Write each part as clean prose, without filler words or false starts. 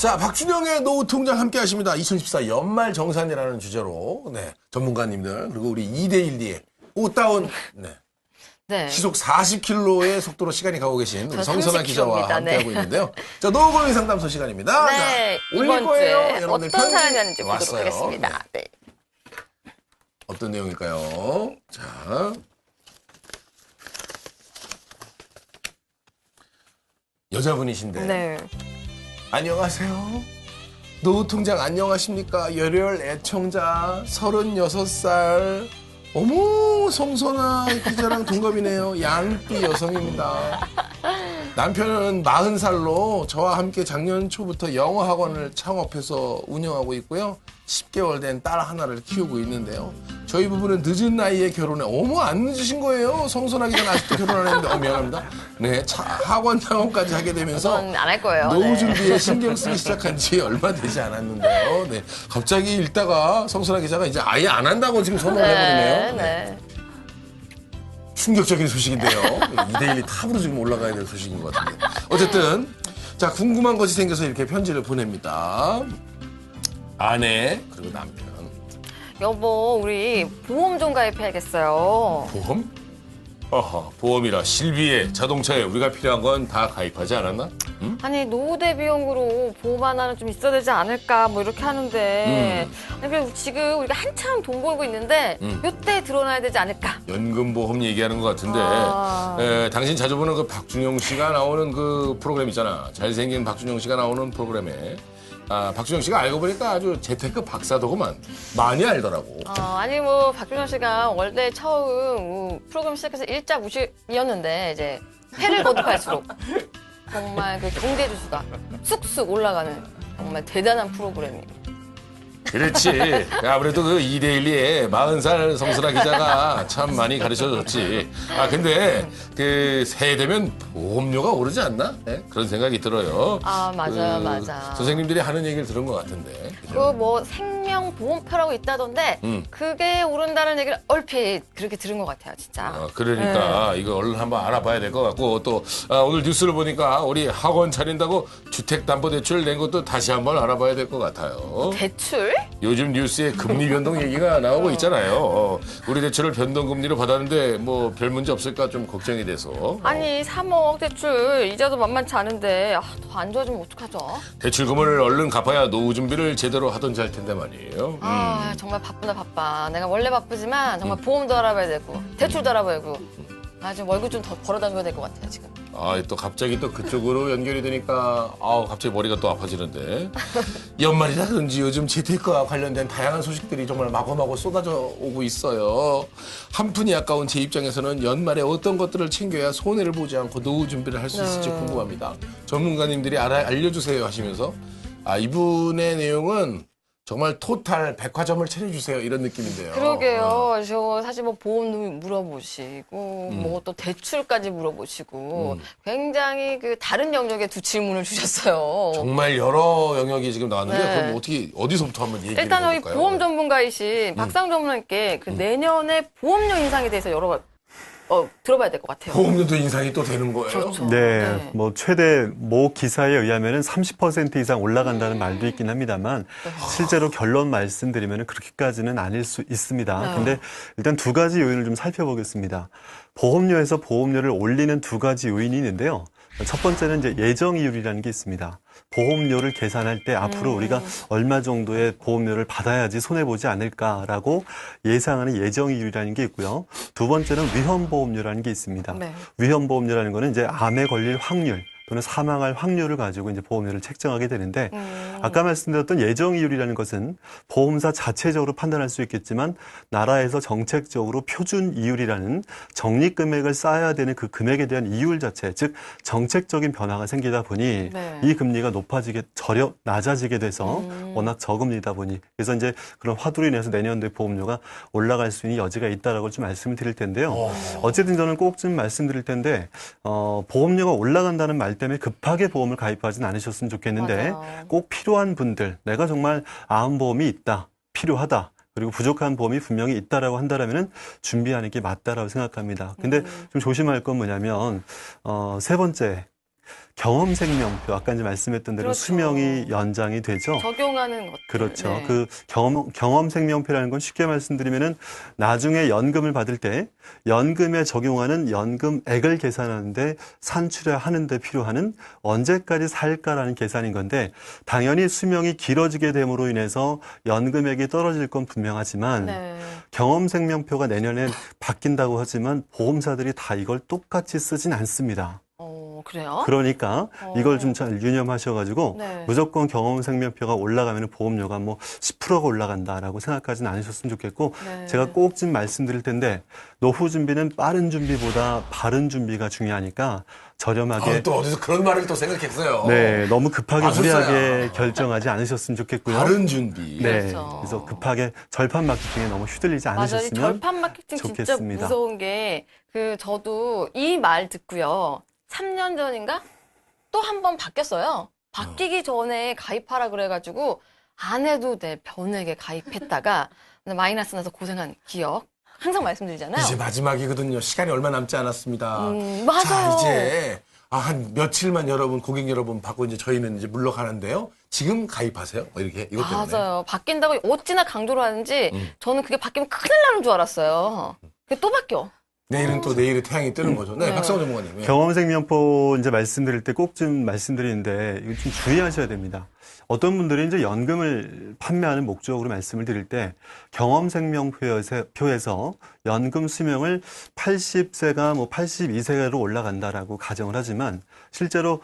자, 박준영의 노후 통장 함께 하십니다. 2014 연말 정산이라는 주제로, 네, 전문가님들, 그리고 우리 2대1D의 오따운, 네. 시속 40km의 속도로 시간이 가고 계신 우리 성선아 기자와 함께하고 있는데요. 자, 노후 고민 상담소 시간입니다. 네, 자, 올릴 거예요. 여러분들 어떤 사연이 왔는지 보도록 왔어요. 하겠습니다. 네. 어떤 내용일까요? 자. 여자분이신데. 네. 안녕하세요. 노후통장 안녕하십니까? 열혈 애청자 36살. 어머, 성선아 기자랑 동갑이네요. 양띠 여성입니다. 남편은 40살로 저와 함께 작년 초부터 영어 학원을 창업해서 운영하고 있고요. 10개월 된 딸 하나를 키우고 있는데요. 저희 부부는 늦은 나이에 결혼해. 어머, 안 늦으신 거예요? 성선아 기자는 아직도 결혼 안 했는데. 미안합니다. 네, 학원 창업까지 하게 되면서 안 할 거예요. 노후 준비에 신경 쓰기 시작한 지 얼마 되지 않았는데요. 네, 갑자기 읽다가 성선아 기자가 이제 아예 안 한다고 지금 선언을 해버리네요. 네. 충격적인 소식인데요. 2대1이 탑으로 지금 올라가야 될 소식인 것 같은데. 어쨌든 자, 궁금한 것이 생겨서 이렇게 편지를 보냅니다. 아내 그리고 남편. 여보, 우리 보험 좀 가입해야겠어요. 보험? 어허, 보험이라 실비에 자동차에 우리가 필요한 건 다 가입하지 않았나? 응? 아니, 노후 대비용으로 보험 하나는 좀 있어야 되지 않을까, 뭐 이렇게 하는데. 아니, 그래도 지금 우리가 한참 돈 벌고 있는데, 요때 들어놔야 되지 않을까. 연금보험 얘기하는 것 같은데, 당신 자주 보는 그 박준영 씨가 나오는 그 프로그램 있잖아. 잘생긴 박준영 씨가 나오는 프로그램에. 아, 박준영 씨가 알고 보니까 아주 재테크 박사더구만. 많이 알더라고. 아니, 뭐, 박준영 씨가 원래 처음 프로그램 시작해서 일자 무식이었는데, 이제, 회를 거듭할수록 정말 그 경제 지수가 쑥쑥 올라가는 정말 대단한 프로그램이에요. 그렇지. 아무래도 그 2대1의 40살 성선아 기자가 참 많이 가르쳐줬지. 아, 근데 그 새해 되면 보험료가 오르지 않나? 네? 그런 생각이 들어요. 아, 맞아요, 그 맞아. 선생님들이 하는 얘기를 들은 것 같은데. 그 뭐 생명보험표라고 있다던데 그게 오른다는 얘기를 얼핏 그렇게 들은 것 같아요, 진짜. 그러니까 이거 얼른 한번 알아봐야 될 것 같고 또 오늘 뉴스를 보니까 우리 학원 차린다고 주택담보대출 낸 것도 다시 한번 알아봐야 될 것 같아요. 대출? 요즘 뉴스에 금리 변동 얘기가 나오고 있잖아요. 우리 대출을 변동금리로 받았는데 뭐 별 문제 없을까 좀 걱정이 돼서. 아니 3억 대출 이자도 만만치 않은데 더 안 좋아지면 어떡하죠? 대출금을 얼른 갚아야 노후 준비를 제대로 하던지 할 텐데 말이에요. 아 정말 바쁘다 바빠. 내가 원래 바쁘지만 정말 보험도 알아봐야 되고 대출도 알아봐야 되고 아 지금 월급 좀 더 벌어다녀야 될 것 같아요 지금. 아, 또 갑자기 또 그쪽으로 연결이 되니까 갑자기 머리가 또 아파지는데. 연말이라 그런지 요즘 재테크와 관련된 다양한 소식들이 정말 마구마구 쏟아져 오고 있어요. 한 푼이 아까운 제 입장에서는 연말에 어떤 것들을 챙겨야 손해를 보지 않고 노후 준비를 할 수 있을지 궁금합니다. 전문가님들이 알려주세요 하시면서 이분의 내용은 정말 토탈 백화점을 차려주세요 이런 느낌인데요. 그러게요. 저 사실 뭐 보험도 물어보시고 뭐 또 대출까지 물어보시고 굉장히 그 다른 영역의 두 질문을 주셨어요. 정말 여러 영역이 지금 나왔는데 네. 그럼 어떻게 어디서부터 한번 얘기를 일단 저희 해볼까요? 보험 전문가이신 박상 전문가님께 그 내년에 보험료 인상에 대해서 들어봐야 될 것 같아요. 보험료도 인상이 또 되는 거예요? 그렇죠. 네, 뭐 최대 모 기사에 의하면은 30% 이상 올라간다는 말도 있긴 합니다만 실제로 결론 말씀드리면은 그렇게까지는 아닐 수 있습니다. 근데 일단 두 가지 요인을 좀 살펴보겠습니다. 보험료에서 보험료를 올리는 두 가지 요인이 있는데요. 첫 번째는 이제 예정 이율이라는 게 있습니다. 보험료를 계산할 때 앞으로 우리가 얼마 정도의 보험료를 받아야지 손해보지 않을까라고 예상하는 예정 이율이라는 게 있고요. 두 번째는 위험보험료라는 게 있습니다. 네. 위험보험료라는 거는 이제 암에 걸릴 확률 또는 사망할 확률을 가지고 이제 보험료를 책정하게 되는데 아까 말씀드렸던 예정 이율이라는 것은 보험사 자체적으로 판단할 수 있겠지만 나라에서 정책적으로 표준 이율이라는 적립 금액을 쌓아야 되는 그 금액에 대한 이율 자체, 즉 정책적인 변화가 생기다 보니 이 금리가 낮아지게 돼서 워낙 저금리다 보니 그래서 이제 그런 화두로 인해서 내년도에 보험료가 올라갈 수 있는 여지가 있다라고 좀 말씀을 드릴 텐데요. 어쨌든 저는 꼭 좀 말씀드릴 텐데 보험료가 올라간다는 말 때문에 급하게 보험을 가입하진 않으셨으면 좋겠는데 맞아요. 꼭 필요한 분들, 내가 정말 암보험이 있다, 필요하다, 그리고 부족한 보험이 분명히 있다라고 한다라면은 준비하는 게 맞다라고 생각합니다. 근데 좀 조심할 건 뭐냐면 세 번째 경험생명표, 아까 이제 말씀했던 대로 그렇죠. 수명이 연장이 되죠. 적용하는 것들. 그렇죠. 네. 그 경험생명표라는 건 쉽게 말씀드리면은 나중에 연금을 받을 때 연금에 적용하는 연금액을 계산하는데 산출하는 데 필요한 언제까지 살까라는 계산인 건데 당연히 수명이 길어지게 됨으로 인해서 연금액이 떨어질 건 분명하지만 네. 경험생명표가 내년에 바뀐다고 하지만 보험사들이 다 이걸 똑같이 쓰진 않습니다. 그래요? 그러니까 이걸 좀 잘 유념하셔가지고 네. 무조건 경험생명표가 올라가면 보험료가 뭐 10%가 올라간다라고 생각하지는 않으셨으면 좋겠고 네. 제가 꼭 좀 말씀드릴 텐데 노후 준비는 빠른 준비보다 바른 준비가 중요하니까 저렴하게 또 어디서 그런 말을 또 생각했어요. 네 너무 급하게 마술사야. 무리하게 결정하지 않으셨으면 좋겠고요. 바른 준비. 네, 그렇죠. 그래서 급하게 절판 마케팅에 너무 휘둘리지 맞아요. 이 않으셨으면 절판 마케팅 진짜 좋겠습니다. 무서운 게 저도 이 말 듣고요. 3년 전인가 또 한 번 바뀌었어요. 바뀌기 전에 가입하라 그래가지고 안 해도 돼 변액에 가입했다가 마이너스 나서 고생한 기억 항상 말씀드리잖아요. 이제 마지막이거든요. 시간이 얼마 남지 않았습니다. 맞아요. 자, 이제 한 며칠만 여러분, 고객 여러분 받고 이제 저희는 이제 물러가는데요. 지금 가입하세요. 이렇게 이것 때문에. 맞아요. 바뀐다고 어찌나 강조를 하는지 저는 그게 바뀌면 큰일 나는 줄 알았어요. 그게 또 바뀌어. 내일은 또 내일의 태양이 뜨는 거죠. 네, 네. 박상호 전문가님. 예. 경험생명표 이제 말씀드릴 때 꼭 좀 말씀드리는데 이거 좀 주의하셔야 됩니다. 어떤 분들이 이제 연금을 판매하는 목적으로 말씀을 드릴 때 경험생명표에서 연금 수명을 80세가 뭐 82세로 올라간다라고 가정을 하지만 실제로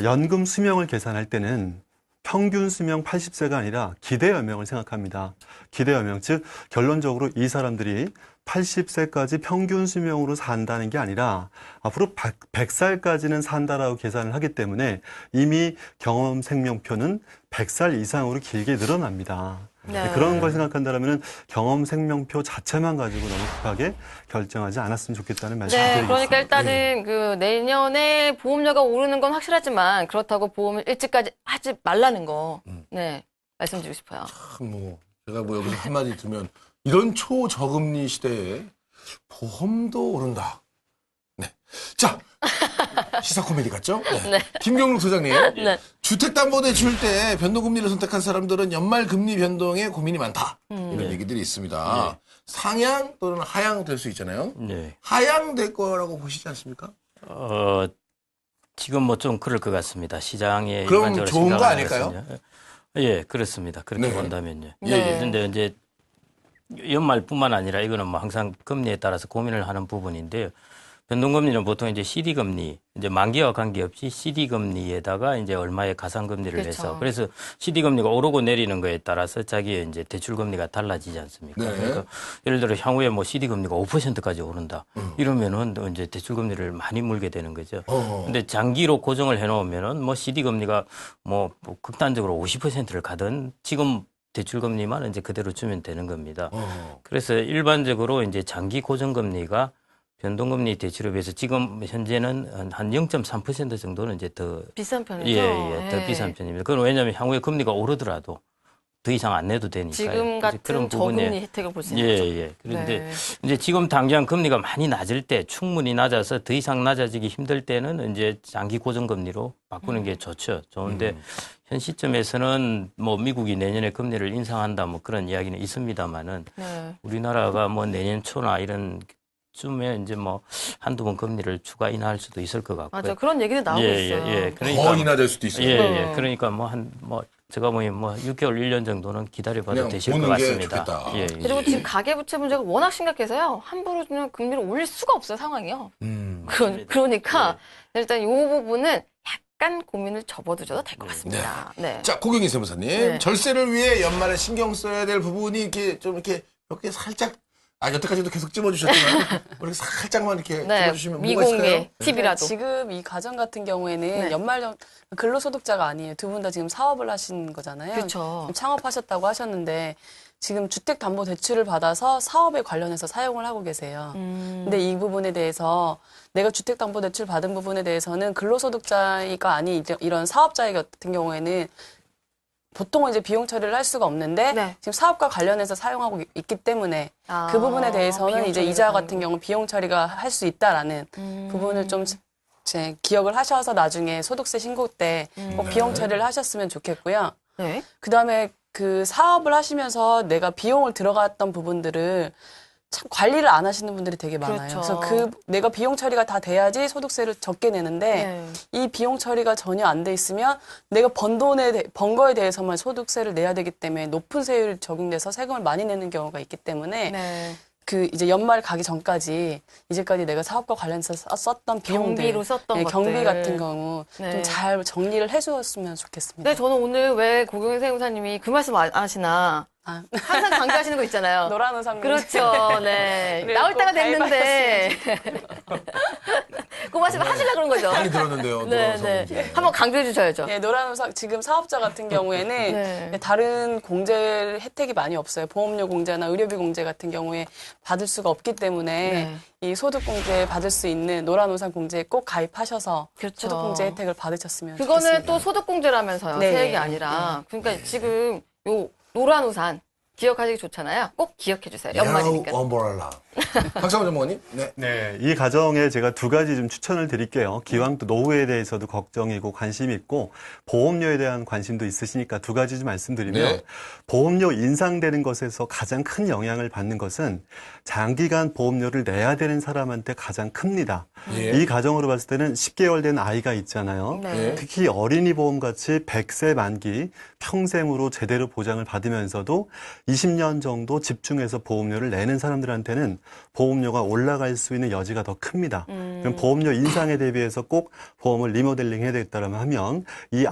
연금 수명을 계산할 때는 평균 수명 80세가 아니라 기대 연명을 생각합니다. 기대 연명, 즉 결론적으로 이 사람들이 80세까지 평균 수명으로 산다는 게 아니라 앞으로 100살까지는 산다라고 계산을 하기 때문에 이미 경험 생명표는 100살 이상으로 길게 늘어납니다. 네. 그런 걸 생각한다면 경험 생명표 자체만 가지고 너무 급하게 결정하지 않았으면 좋겠다는 말씀 네, 드리겠습니다. 그러니까 일단은 내년에 보험료가 오르는 건 확실하지만 그렇다고 보험을 일찍까지 하지 말라는 거, 네, 말씀드리고 싶어요. 제가 여기서 한마디 들으면 이런 초저금리 시대에 보험도 오른다. 네. 자, 시사 코미디 같죠? 네. 네. 김경록 소장님. 네. 주택담보대출 때 변동금리를 선택한 사람들은 연말 금리 변동에 고민이 많다. 이런 얘기들이 있습니다. 상향 또는 하향 될 수 있잖아요. 네. 하향 될 거라고 보시지 않습니까? 지금 뭐 좀 그럴 것 같습니다. 시장에 그럼 일반적으로 좋은 거 생각하는 아닐까요? 것은요. 예, 그렇습니다. 그렇게 네. 본다면요. 네. 그런데 이제 연말뿐만 아니라 이거는 뭐 항상 금리에 따라서 고민을 하는 부분인데요. 변동금리는 보통 이제 CD금리, 이제 만기와 관계없이 CD금리에다가 이제 얼마의 가상금리를 그렇죠. 해서 그래서 CD금리가 오르고 내리는 거에 따라서 자기의 이제 대출금리가 달라지지 않습니까? 네. 그러니까 예를 들어 향후에 뭐 CD금리가 5%까지 오른다. 이러면은 이제 대출금리를 많이 물게 되는 거죠. 근데 장기로 고정을 해놓으면은 뭐 CD금리가 뭐 극단적으로 50%를 가든 지금 대출금리만 이제 그대로 주면 되는 겁니다. 그래서 일반적으로 이제 장기 고정금리가 변동금리 대출에 비해서 지금 현재는 한 0.3% 정도는 이제 더 비싼 편이죠. 더 비싼 편입니다. 그건 왜냐하면 향후에 금리가 오르더라도 더 이상 안 내도 되니까요. 지금 이제 같은 저금리 혜택을 볼 수 있는 거죠. 예. 그런데 네. 이제 지금 당장 금리가 많이 낮을 때 충분히 낮아서 더 이상 낮아지기 힘들 때는 이제 장기 고정금리로 바꾸는 게 좋죠. 좋은데 현 시점에서는 뭐 미국이 내년에 금리를 인상한다 뭐 그런 이야기는 있습니다만은 네. 우리나라가 뭐 내년 초나 이런 쯤에 이제 뭐 한두 번 금리를 추가 인하할 수도 있을 것 같고요. 맞아요. 그런 얘기도 나오고 있어요. 더 인하될 수도 있어요. 그러니까 제가 보기엔 6개월, 1년 정도는 기다려봐도 그냥 되실 것 보는 게 같습니다. 좋겠다. 그리고 지금 가계부채 문제가 워낙 심각해서요. 함부로 그냥 금리를 올릴 수가 없어요, 상황이요. 그러니까 일단 이 부분은 약간 고민을 접어두셔도 될 것 같습니다. 네. 자, 고경희 세무사님. 네. 절세를 위해 연말에 신경 써야 될 부분이 이렇게 좀 이렇게 몇 개 살짝 여태까지도 계속 찝어주셨지만 이렇게 살짝만 이렇게 찝어주시면 뭐가 있을까요? 미공개 팁이라도. 지금 이 가정 같은 경우에는 연말 근로소득자가 아니에요. 두 분 다 지금 사업을 하신 거잖아요. 그렇죠. 창업하셨다고 하셨는데 지금 주택담보대출을 받아서 사업에 관련해서 사용을 하고 계세요. 근데 이 부분에 대해서 내가 주택담보대출 받은 부분에 대해서는 근로소득자가 아닌 이런 사업자 같은 경우에는 보통은 이제 비용 처리를 할 수가 없는데 지금 사업과 관련해서 사용하고 있기 때문에 그 부분에 대해서는 이제 이자 같은 경우 비용 처리가 할 수 있다라는 부분을 좀 제 기억을 하셔서 나중에 소득세 신고 때 꼭 비용 처리를 하셨으면 좋겠고요. 네. 그다음에 그 사업을 하시면서 내가 비용을 들어갔던 부분들을 참 관리를 안 하시는 분들이 되게 많아요. 그렇죠. 그래서 그 내가 비용 처리가 다 돼야지 소득세를 적게 내는데 이 비용 처리가 전혀 안 돼 있으면 내가 번 거에 대해서만 소득세를 내야 되기 때문에 높은 세율이 적용돼서 세금을 많이 내는 경우가 있기 때문에 네. 그 이제 연말 가기 전까지 이제까지 내가 사업과 관련해서 썼던 비용들, 경비로 썼던 것들. 경비 같은 경우 네. 좀 잘 정리를 해주었으면 좋겠습니다. 네, 저는 오늘 왜 고경세 형사님이 그 말씀 안 하시나. 아. 항상 강조하시는 거 있잖아요. 노란 우산 그렇죠. 네. 네, 나올 꼭 때가 됐는데. 그 말씀 하시려고 그런 거죠. 많이 들었는데요. 네, 네. 한번 강조해 주셔야죠. 예, 노란 우산 지금 사업자 같은 경우에는 네. 다른 공제 혜택이 많이 없어요. 보험료 공제나 의료비 공제 같은 경우에 받을 수가 없기 때문에 네. 이 소득 공제 받을 수 있는 노란 우산 공제에 꼭 가입하셔서 그렇죠. 소득 공제 혜택을 받으셨으면 그거는 좋겠습니다. 또 소득공제라면서요. 네. 세액이 아니라. 그러니까 지금 요 노란 우산 기억하시기 좋잖아요. 꼭 기억해 주세요. 연말이니까. 엄브렐라. 박상원 전무관님. 네. 네, 이 가정에 제가 두 가지 좀 추천을 드릴게요. 기왕 또 노후에 대해서도 걱정이고 관심이 있고 보험료에 대한 관심도 있으시니까 두 가지 좀 말씀드리면 네. 보험료 인상되는 것에서 가장 큰 영향을 받는 것은 장기간 보험료를 내야 되는 사람한테 가장 큽니다. 예. 이 가정으로 봤을 때는 10개월 된 아이가 있잖아요. 네. 특히 어린이 보험 같이 100세 만기 평생으로 제대로 보장을 받으면서도 20년 정도 집중해서 보험료를 내는 사람들한테는 보험료가 올라갈 수 있는 여지가 더 큽니다. 그럼 보험료 인상에 대비해서 꼭 보험을 리모델링 해야 되겠다라면 하면 이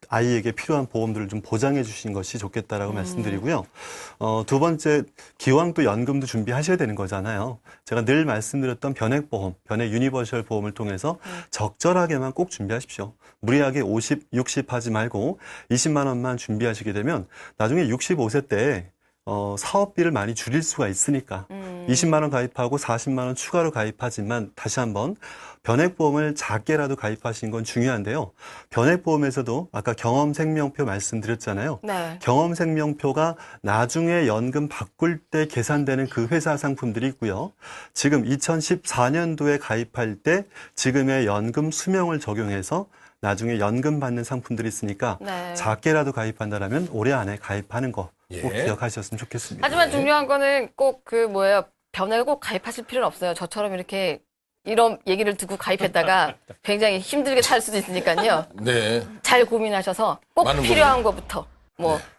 아이에게 필요한 보험들을 좀 보장해 주시는 것이 좋겠다라고 말씀드리고요. 두 번째, 기왕 또 연금도 준비하셔야 되는 거잖아요. 제가 늘 말씀드렸던 변액보험, 변액 유니버셜 보험을 통해서 적절하게만 꼭 준비하십시오. 무리하게 50, 60 하지 말고 20만 원만 준비하시게 되면 나중에 65세 때 사업비를 많이 줄일 수가 있으니까 20만 원 가입하고 40만 원 추가로 가입하지만 다시 한번 변액보험을 작게라도 가입하시는 건 중요한데요. 변액보험에서도 아까 경험생명표 말씀드렸잖아요. 네. 경험생명표가 나중에 연금 바꿀 때 계산되는 그 회사 상품들이 있고요. 지금 2014년도에 가입할 때 지금의 연금 수명을 적용해서 나중에 연금 받는 상품들이 있으니까 네. 작게라도 가입한다면 올해 안에 가입하는 거 꼭 예. 기억하셨으면 좋겠습니다. 하지만 중요한 거는 꼭 변액을 꼭 가입하실 필요는 없어요. 저처럼 이렇게 이런 얘기를 듣고 가입했다가 굉장히 힘들게 살 수도 있으니까요. 네. 잘 고민하셔서 꼭 많은 필요한 것부터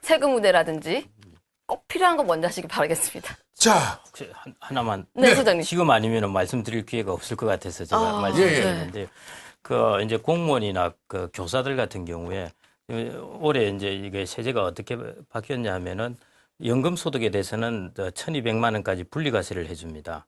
세금 우대라든지 꼭 필요한 거 먼저 하시기 바라겠습니다. 자, 혹시 하나만 네, 소장님. 지금 아니면 말씀드릴 기회가 없을 것 같아서 제가 아, 말씀드리는데 이제 공무원이나 그 교사들 같은 경우에 올해 이제 이게 세제가 어떻게 바뀌었냐 하면은 연금 소득에 대해서는 1,200만 원까지 분리과세를 해줍니다.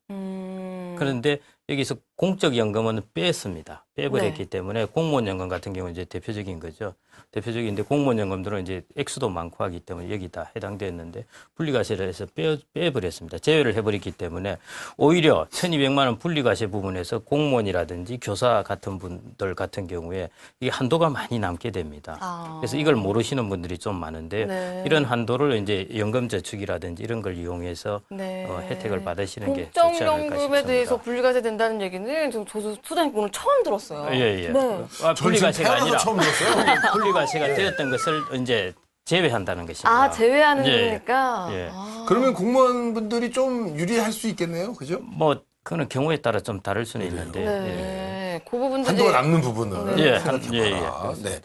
그런데 여기서 공적 연금은 뺐습니다. 빼버렸기 때문에 공무원 연금 같은 경우는 이제 대표적인 거죠. 대표적인데 공무원 연금들은 이제 액수도 많고 하기 때문에 여기 다 해당되었는데 분리과세를 해서 빼버렸습니다. 제외를 해버렸기 때문에 오히려 1,200만 원 분리과세 부분에서 공무원이라든지 교사 같은 분들 같은 경우에 이 한도가 많이 남게 됩니다. 그래서 이걸 모르시는 분들이 좀 많은데 네. 이런 한도를 이제 연금저축이라든지 이런 걸 이용해서 네. 혜택을 받으시는 게 좋지 않을까 공적연금에 싶습니다. 대해서 분리과세 된다는 얘기는 저도 소장님 오늘 처음 들었어요. 예. 네. 전 지금 분리과세가 태어나서 아니라 처음 들었어요. 분리과세가 되었던 것을 이제 제외한다는 것입니다. 아, 제외하는 예. 거니까. 예. 아. 그러면 공무원분들이 좀 유리할 수 있겠네요. 그죠? 뭐 그거는 경우에 따라 좀 다를 수는 있는데. 네. 그 부분들이 한도가 남는 부분은. 예. 생각해봐라. 네.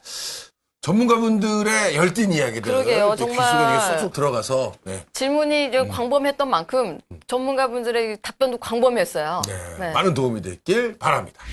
전문가분들의 열띤 이야기들. 그러게요. 이렇게 정말. 귀속에 이렇게 쏙쏙 들어가서. 네. 질문이 이제 광범했던 만큼 전문가분들의 답변도 광범했어요. 네. 많은 도움이 됐길 바랍니다.